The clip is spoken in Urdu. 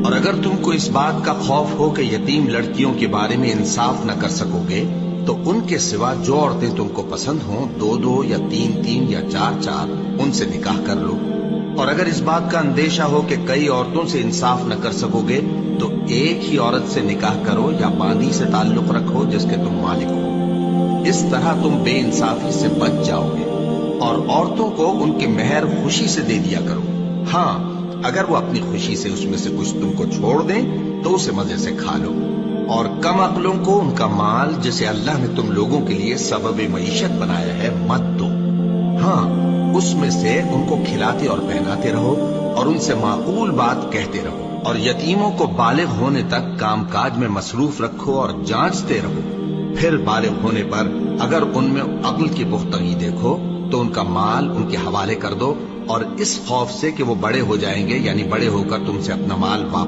اور اگر تم کو اس بات کا خوف ہو کہ یتیم لڑکیوں کے بارے میں انصاف نہ کر سکو گے تو ان کے سوا جو عورتیں تم کو پسند ہوں 2-2 یا 3-3 یا 4-4 ان سے نکاح کر لو۔ اور اگر اس بات کا اندیشہ ہو کہ کئی عورتوں سے انصاف نہ کر سکو گے تو ایک ہی عورت سے نکاح کرو یا باندی سے تعلق رکھو جس کے تم مالک ہو، اس طرح تم بے انصافی سے بچ جاؤ گے۔ اور عورتوں کو ان کے مہر خوشی سے دے دیا کرو، ہاں اگر وہ اپنی خوشی سے اس میں سے کچھ تم کو چھوڑ دیں تو اسے مزے سے کھا لو۔ اور کم عقلوں کو ان کا مال جسے اللہ نے تم لوگوں کے لیے سبب معیشت بنایا ہے مت دو، ہاں اس میں سے ان کو کھلاتے اور پہناتے رہو اور ان سے معقول بات کہتے رہو۔ اور یتیموں کو بالغ ہونے تک کام کاج میں مصروف رکھو اور جانچتے رہو، پھر بالغ ہونے پر اگر ان میں عقل کی پختگی دیکھو تو ان کا مال ان کے حوالے کر دو، اور اس خوف سے کہ وہ بڑے ہو جائیں گے، یعنی بڑے ہو کر تم سے اپنا مال واپس